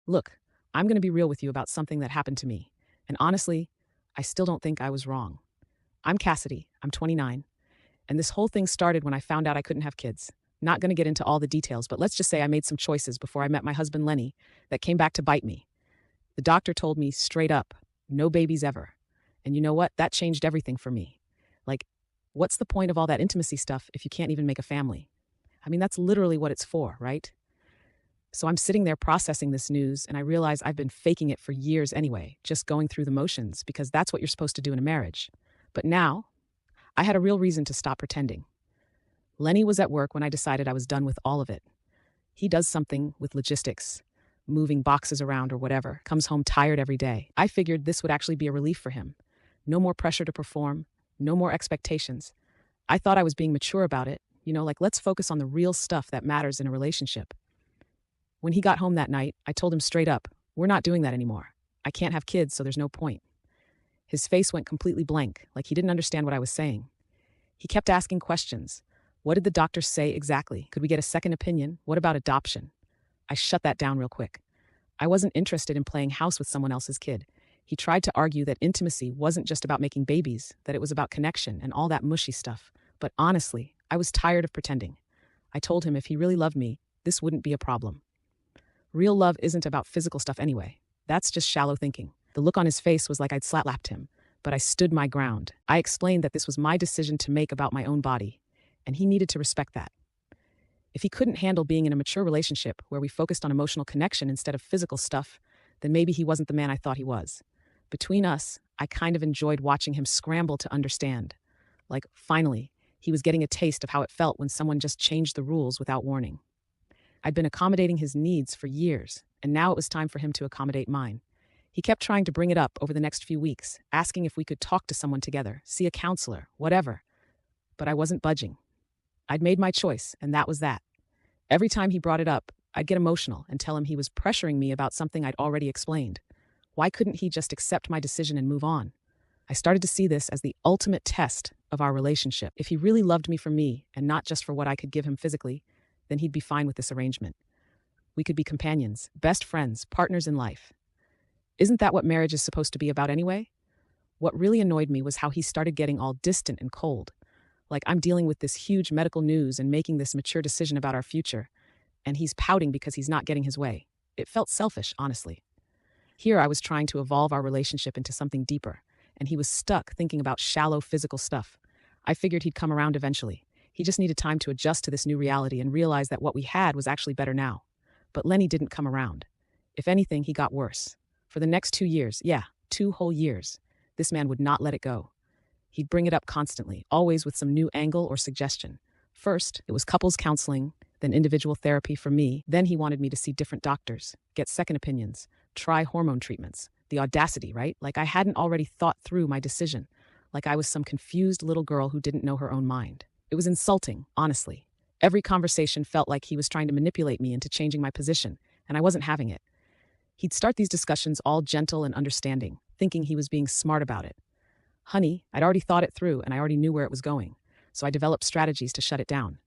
Look, I'm going to be real with you about something that happened to me. And honestly, I still don't think I was wrong. I'm Cassidy. I'm 29. And this whole thing started when I found out I couldn't have kids. Not going to get into all the details, but let's just say I made some choices before I met my husband Lenny that came back to bite me. The doctor told me straight up, no babies ever. And you know what? That changed everything for me. Like, what's the point of all that intimacy stuff if you can't even make a family? I mean, that's literally what it's for, right? So I'm sitting there processing this news, and I realize I've been faking it for years anyway, just going through the motions, because that's what you're supposed to do in a marriage. But now, I had a real reason to stop pretending. Lenny was at work when I decided I was done with all of it. He does something with logistics, moving boxes around or whatever, comes home tired every day. I figured this would actually be a relief for him. No more pressure to perform, no more expectations. I thought I was being mature about it, like let's focus on the real stuff that matters in a relationship. When he got home that night, I told him straight up, we're not doing that anymore. I can't have kids, so there's no point. His face went completely blank, like he didn't understand what I was saying. He kept asking questions. What did the doctor say exactly? Could we get a second opinion? What about adoption? I shut that down real quick. I wasn't interested in playing house with someone else's kid. He tried to argue that intimacy wasn't just about making babies, that it was about connection and all that mushy stuff. But honestly, I was tired of pretending. I told him if he really loved me, this wouldn't be a problem. Real love isn't about physical stuff anyway. That's just shallow thinking. The look on his face was like I'd slapped him, but I stood my ground. I explained that this was my decision to make about my own body, and he needed to respect that. If he couldn't handle being in a mature relationship where we focused on emotional connection instead of physical stuff, then maybe he wasn't the man I thought he was. Between us, I kind of enjoyed watching him scramble to understand. Like, finally, he was getting a taste of how it felt when someone just changed the rules without warning. I'd been accommodating his needs for years, and now it was time for him to accommodate mine. He kept trying to bring it up over the next few weeks, asking if we could talk to someone together, see a counselor, whatever. But I wasn't budging. I'd made my choice, and that was that. Every time he brought it up, I'd get emotional and tell him he was pressuring me about something I'd already explained. Why couldn't he just accept my decision and move on? I started to see this as the ultimate test of our relationship. If he really loved me for me, and not just for what I could give him physically, then he'd be fine with this arrangement. We could be companions, best friends, partners in life. Isn't that what marriage is supposed to be about anyway? What really annoyed me was how he started getting all distant and cold. Like I'm dealing with this huge medical news and making this mature decision about our future, and he's pouting because he's not getting his way. It felt selfish, honestly. Here I was trying to evolve our relationship into something deeper, and he was stuck thinking about shallow physical stuff. I figured he'd come around eventually. He just needed time to adjust to this new reality and realize that what we had was actually better now. But Lenny didn't come around. If anything, he got worse. For the next 2 years, 2 whole years, this man would not let it go. He'd bring it up constantly, always with some new angle or suggestion. First, it was couples counseling, then individual therapy for me. Then he wanted me to see different doctors, get second opinions, try hormone treatments. The audacity, right? Like I hadn't already thought through my decision, like I was some confused little girl who didn't know her own mind. It was insulting, honestly. Every conversation felt like he was trying to manipulate me into changing my position, and I wasn't having it. He'd start these discussions all gentle and understanding, thinking he was being smart about it. Honey, I'd already thought it through and I already knew where it was going, so I developed strategies to shut it down.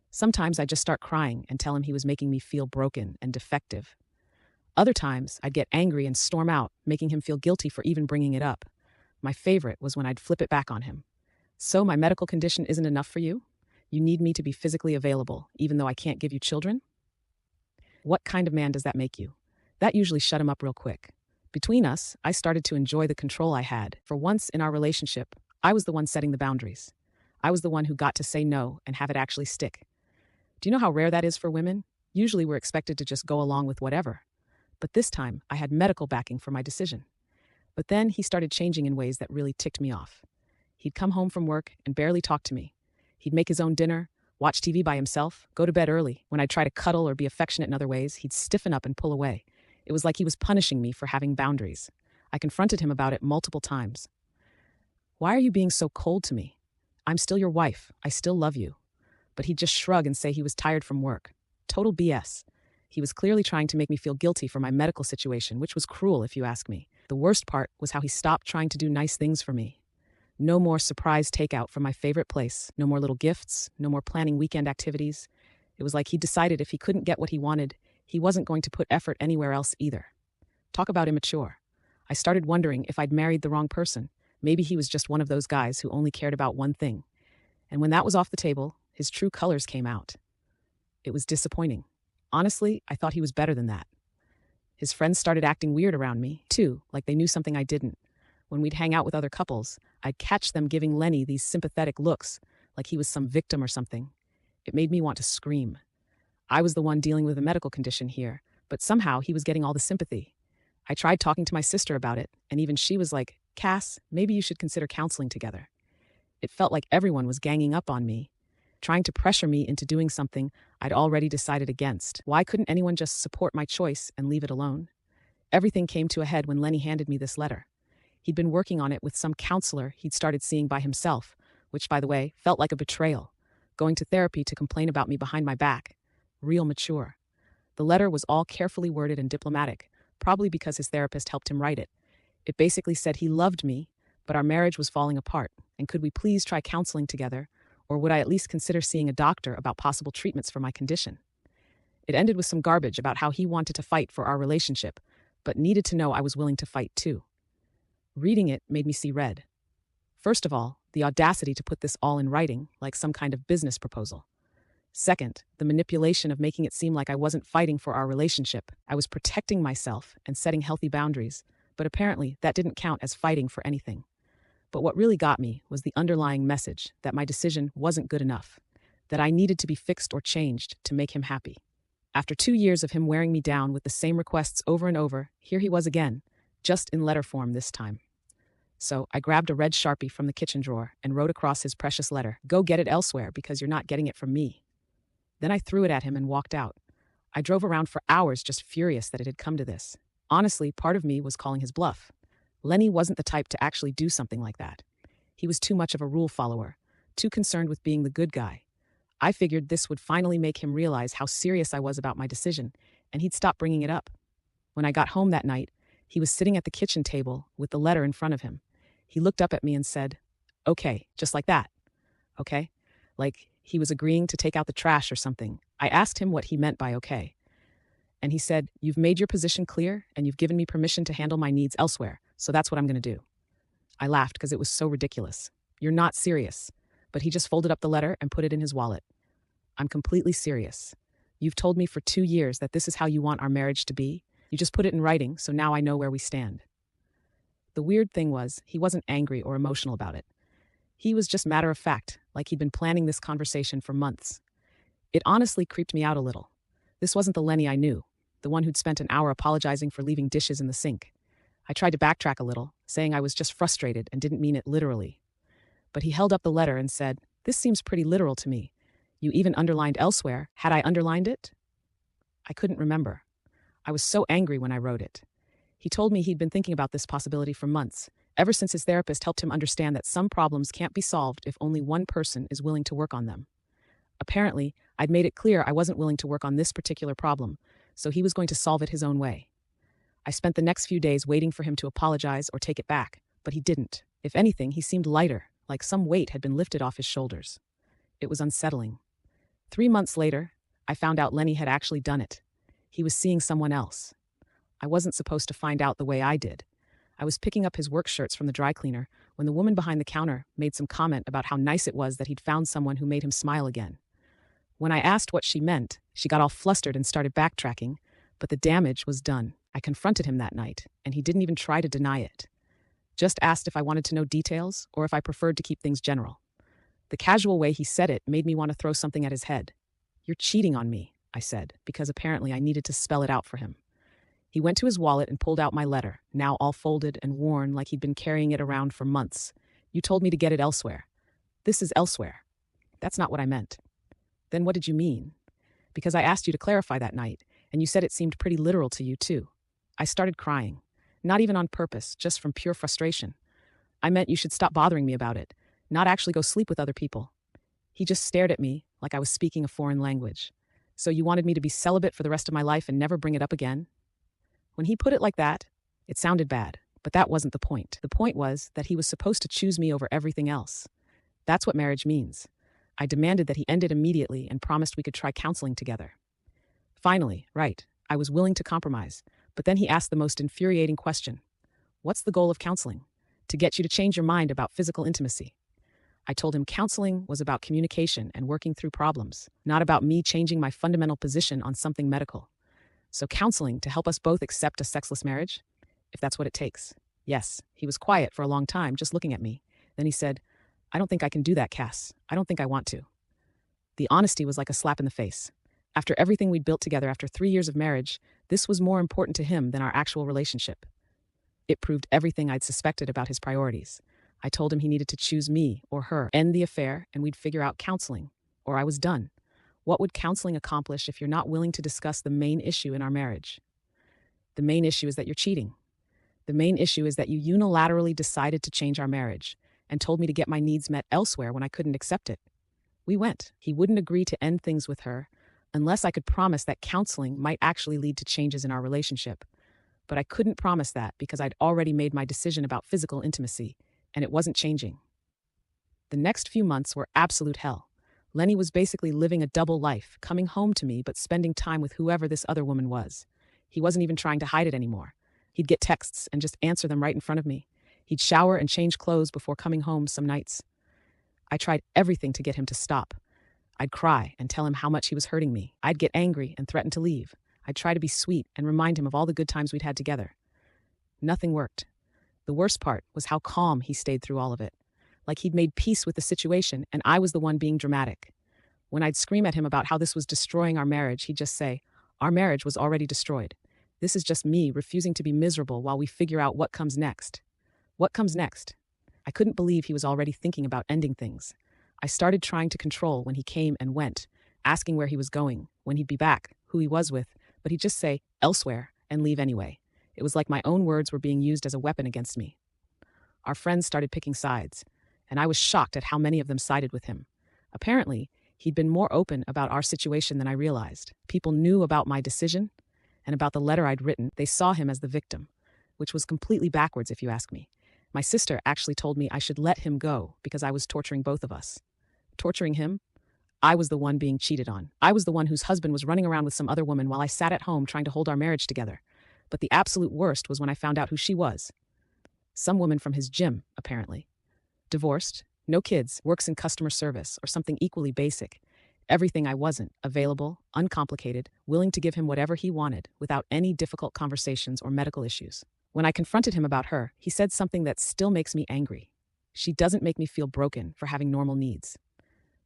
Sometimes I'd just start crying and tell him he was making me feel broken and defective. Other times, I'd get angry and storm out, making him feel guilty for even bringing it up. My favorite was when I'd flip it back on him. So my medical condition isn't enough for you? You need me to be physically available, even though I can't give you children? What kind of man does that make you? That usually shut him up real quick. Between us, I started to enjoy the control I had. For once in our relationship, I was the one setting the boundaries. I was the one who got to say no and have it actually stick. Do you know how rare that is for women? Usually we're expected to just go along with whatever. But this time, I had medical backing for my decision. But then he started changing in ways that really ticked me off. He'd come home from work and barely talk to me. He'd make his own dinner, watch TV by himself, go to bed early. When I'd try to cuddle or be affectionate in other ways, he'd stiffen up and pull away. It was like he was punishing me for having boundaries. I confronted him about it multiple times. Why are you being so cold to me? I'm still your wife. I still love you. But he'd just shrug and say he was tired from work. Total BS. He was clearly trying to make me feel guilty for my medical situation, which was cruel if you ask me. The worst part was how he stopped trying to do nice things for me. No more surprise takeout from my favorite place. No more little gifts. No more planning weekend activities. It was like he decided if he couldn't get what he wanted, He wasn't going to put effort anywhere else either. Talk about immature. I started wondering if I'd married the wrong person. Maybe he was just one of those guys who only cared about one thing. And when that was off the table, his true colors came out. It was disappointing. Honestly, I thought he was better than that. His friends started acting weird around me, too, like they knew something I didn't. When we'd hang out with other couples, I'd catch them giving Lenny these sympathetic looks, like he was some victim or something. It made me want to scream. I was the one dealing with a medical condition here, but somehow he was getting all the sympathy. I tried talking to my sister about it, and even she was like, "Cass, maybe you should consider counseling together." It felt like everyone was ganging up on me, trying to pressure me into doing something I'd already decided against. Why couldn't anyone just support my choice and leave it alone? Everything came to a head when Lenny handed me this letter. He'd been working on it with some counselor he'd started seeing by himself, which, by the way, felt like a betrayal. Going to therapy to complain about me behind my back. Real mature. The letter was all carefully worded and diplomatic, probably because his therapist helped him write it. It basically said he loved me, but our marriage was falling apart, and could we please try counseling together, or would I at least consider seeing a doctor about possible treatments for my condition? It ended with some garbage about how he wanted to fight for our relationship, but needed to know I was willing to fight too. Reading it made me see red. First of all, the audacity to put this all in writing, like some kind of business proposal. Second, the manipulation of making it seem like I wasn't fighting for our relationship. I was protecting myself and setting healthy boundaries, but apparently that didn't count as fighting for anything. But what really got me was the underlying message that my decision wasn't good enough, that I needed to be fixed or changed to make him happy. After 2 years of him wearing me down with the same requests over and over, here he was again, just in letter form this time. So I grabbed a red Sharpie from the kitchen drawer and wrote across his precious letter, "Go get it elsewhere because you're not getting it from me." Then I threw it at him and walked out. I drove around for hours just furious that it had come to this. Honestly, part of me was calling his bluff. Lenny wasn't the type to actually do something like that. He was too much of a rule follower, too concerned with being the good guy. I figured this would finally make him realize how serious I was about my decision, and he'd stop bringing it up. When I got home that night, he was sitting at the kitchen table with the letter in front of him. He looked up at me and said, "Okay," just like that. Okay? Like he was agreeing to take out the trash or something. I asked him what he meant by okay. And he said, "You've made your position clear and you've given me permission to handle my needs elsewhere, so that's what I'm going to do." I laughed because it was so ridiculous. "You're not serious." But he just folded up the letter and put it in his wallet. "I'm completely serious. You've told me for 2 years that this is how you want our marriage to be. You just put it in writing, so now I know where we stand." The weird thing was, he wasn't angry or emotional about it. He was just matter of fact, like he'd been planning this conversation for months. It honestly creeped me out a little. This wasn't the Lenny I knew, the one who'd spent an hour apologizing for leaving dishes in the sink. I tried to backtrack a little, saying I was just frustrated and didn't mean it literally. But he held up the letter and said, "This seems pretty literal to me. You even underlined elsewhere. Had I underlined it?" I couldn't remember. I was so angry when I wrote it. He told me he'd been thinking about this possibility for months, ever since his therapist helped him understand that some problems can't be solved if only one person is willing to work on them. Apparently, I'd made it clear I wasn't willing to work on this particular problem, so he was going to solve it his own way. I spent the next few days waiting for him to apologize or take it back, but he didn't. If anything, he seemed lighter, like some weight had been lifted off his shoulders. It was unsettling. 3 months later, I found out Lenny had actually done it. He was seeing someone else. I wasn't supposed to find out the way I did. I was picking up his work shirts from the dry cleaner when the woman behind the counter made some comment about how nice it was that he'd found someone who made him smile again. When I asked what she meant, she got all flustered and started backtracking, but the damage was done. I confronted him that night, and he didn't even try to deny it. Just asked if I wanted to know details or if I preferred to keep things general. The casual way he said it made me want to throw something at his head. "You're cheating on me," I said, because apparently I needed to spell it out for him. He went to his wallet and pulled out my letter, now all folded and worn like he'd been carrying it around for months. "You told me to get it elsewhere." "This is elsewhere." "That's not what I meant." "Then what did you mean?" "Because I asked you to clarify that night, and you said it seemed pretty literal to you too." I started crying, not even on purpose, just from pure frustration. "I meant you should stop bothering me about it, not actually go sleep with other people." He just stared at me like I was speaking a foreign language. "So you wanted me to be celibate for the rest of my life and never bring it up again?" When he put it like that, it sounded bad, but that wasn't the point. The point was that he was supposed to choose me over everything else. That's what marriage means. I demanded that he end it immediately and promised we could try counseling together. Finally, right, I was willing to compromise. But then he asked the most infuriating question. What's the goal of counseling? To get you to change your mind about physical intimacy. I told him counseling was about communication and working through problems, not about me changing my fundamental position on something medical. So counseling to help us both accept a sexless marriage? If that's what it takes. Yes, he was quiet for a long time, just looking at me. Then he said, I don't think I can do that, Cass. I don't think I want to. The honesty was like a slap in the face. After everything we'd built together after 3 years of marriage, this was more important to him than our actual relationship. It proved everything I'd suspected about his priorities. I told him he needed to choose me or her, end the affair, and we'd figure out counseling, or I was done. What would counseling accomplish if you're not willing to discuss the main issue in our marriage? The main issue is that you're cheating. The main issue is that you unilaterally decided to change our marriage and told me to get my needs met elsewhere when I couldn't accept it. We went. He wouldn't agree to end things with her unless I could promise that counseling might actually lead to changes in our relationship. But I couldn't promise that because I'd already made my decision about physical intimacy, and it wasn't changing. The next few months were absolute hell. Lenny was basically living a double life, coming home to me but spending time with whoever this other woman was. He wasn't even trying to hide it anymore. He'd get texts and just answer them right in front of me. He'd shower and change clothes before coming home some nights. I tried everything to get him to stop. I'd cry and tell him how much he was hurting me. I'd get angry and threaten to leave. I'd try to be sweet and remind him of all the good times we'd had together. Nothing worked. The worst part was how calm he stayed through all of it. Like he'd made peace with the situation and I was the one being dramatic. When I'd scream at him about how this was destroying our marriage, he'd just say, our marriage was already destroyed. This is just me refusing to be miserable while we figure out what comes next. What comes next? I couldn't believe he was already thinking about ending things. I started trying to control when he came and went, asking where he was going, when he'd be back, who he was with, but he'd just say, elsewhere, and leave anyway. It was like my own words were being used as a weapon against me. Our friends started picking sides, and I was shocked at how many of them sided with him. Apparently, he'd been more open about our situation than I realized. People knew about my decision and about the letter I'd written. They saw him as the victim, which was completely backwards if you ask me. My sister actually told me I should let him go because I was torturing both of us. Torturing him? I was the one being cheated on. I was the one whose husband was running around with some other woman while I sat at home trying to hold our marriage together. But the absolute worst was when I found out who she was. Some woman from his gym, apparently. Divorced, no kids, works in customer service, or something equally basic. Everything I wasn't, available, uncomplicated, willing to give him whatever he wanted, without any difficult conversations or medical issues. When I confronted him about her, he said something that still makes me angry. She doesn't make me feel broken for having normal needs.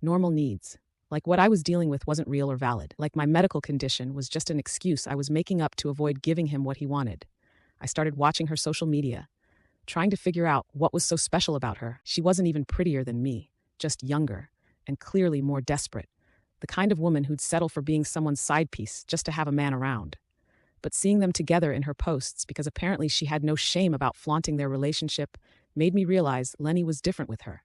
Normal needs. Like what I was dealing with wasn't real or valid. Like my medical condition was just an excuse I was making up to avoid giving him what he wanted. I started watching her social media, trying to figure out what was so special about her. She wasn't even prettier than me, just younger, and clearly more desperate. The kind of woman who'd settle for being someone's side piece just to have a man around. But seeing them together in her posts, because apparently she had no shame about flaunting their relationship, made me realize Lenny was different with her.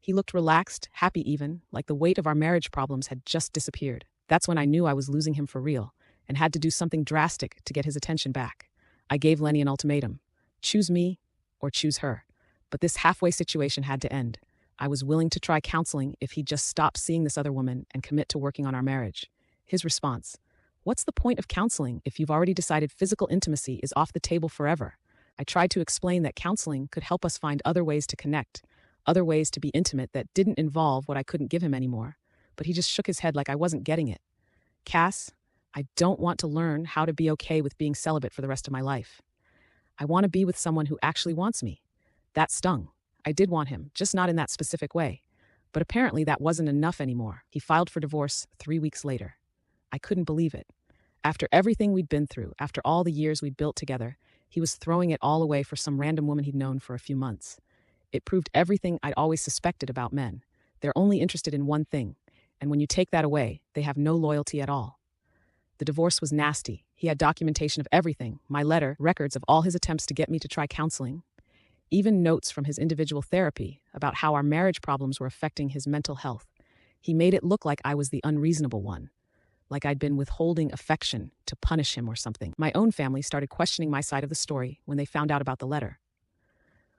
He looked relaxed, happy even, like the weight of our marriage problems had just disappeared. That's when I knew I was losing him for real, and had to do something drastic to get his attention back. I gave Lenny an ultimatum. Choose me, or choose her. But this halfway situation had to end. I was willing to try counseling if he'd just stop seeing this other woman and commit to working on our marriage. His response, what's the point of counseling if you've already decided physical intimacy is off the table forever? I tried to explain that counseling could help us find other ways to connect, other ways to be intimate that didn't involve what I couldn't give him anymore. But he just shook his head like I wasn't getting it. Cass, I don't want to learn how to be okay with being celibate for the rest of my life. I want to be with someone who actually wants me. That stung. I did want him, just not in that specific way. But apparently that wasn't enough anymore. He filed for divorce 3 weeks later. I couldn't believe it. After everything we'd been through, after all the years we'd built together, he was throwing it all away for some random woman he'd known for a few months. It proved everything I'd always suspected about men. They're only interested in one thing, and when you take that away, they have no loyalty at all. The divorce was nasty. He had documentation of everything, my letter, records of all his attempts to get me to try counseling, even notes from his individual therapy about how our marriage problems were affecting his mental health. He made it look like I was the unreasonable one, like I'd been withholding affection to punish him or something. My own family started questioning my side of the story when they found out about the letter.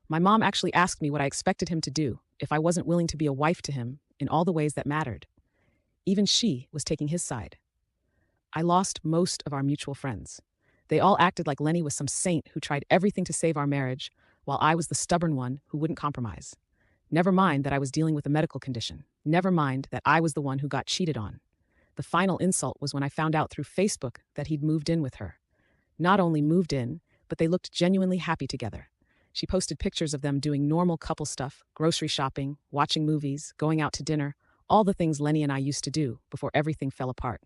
My mom actually asked me what I expected him to do if I wasn't willing to be a wife to him in all the ways that mattered. Even she was taking his side. I lost most of our mutual friends. They all acted like Lenny was some saint who tried everything to save our marriage, while I was the stubborn one who wouldn't compromise. Never mind that I was dealing with a medical condition. Never mind that I was the one who got cheated on. The final insult was when I found out through Facebook that he'd moved in with her. Not only moved in, but they looked genuinely happy together. She posted pictures of them doing normal couple stuff, grocery shopping, watching movies, going out to dinner, all the things Lenny and I used to do before everything fell apart.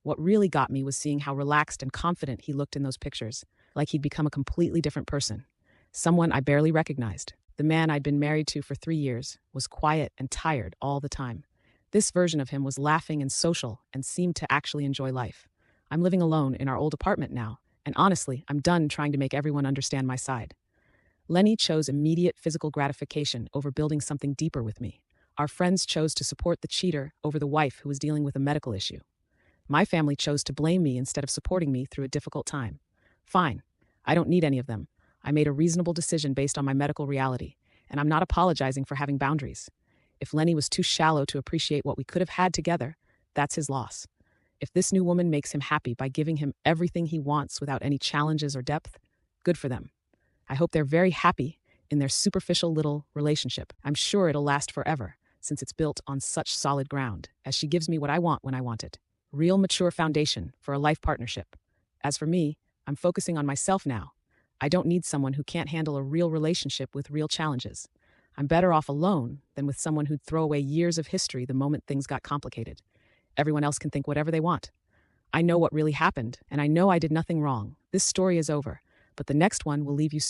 What really got me was seeing how relaxed and confident he looked in those pictures, like he'd become a completely different person. Someone I barely recognized. The man I'd been married to for 3 years was quiet and tired all the time. This version of him was laughing and social and seemed to actually enjoy life. I'm living alone in our old apartment now, and honestly, I'm done trying to make everyone understand my side. Lenny chose immediate physical gratification over building something deeper with me. Our friends chose to support the cheater over the wife who was dealing with a medical issue. My family chose to blame me instead of supporting me through a difficult time. Fine. I don't need any of them. I made a reasonable decision based on my medical reality, and I'm not apologizing for having boundaries. If Lenny was too shallow to appreciate what we could have had together, that's his loss. If this new woman makes him happy by giving him everything he wants without any challenges or depth, good for them. I hope they're very happy in their superficial little relationship. I'm sure it'll last forever, since it's built on such solid ground, as she gives me what I want when I want it. Real mature foundation for a life partnership. As for me, I'm focusing on myself now. I don't need someone who can't handle a real relationship with real challenges. I'm better off alone than with someone who'd throw away years of history the moment things got complicated. Everyone else can think whatever they want. I know what really happened, and I know I did nothing wrong. This story is over, but the next one will leave you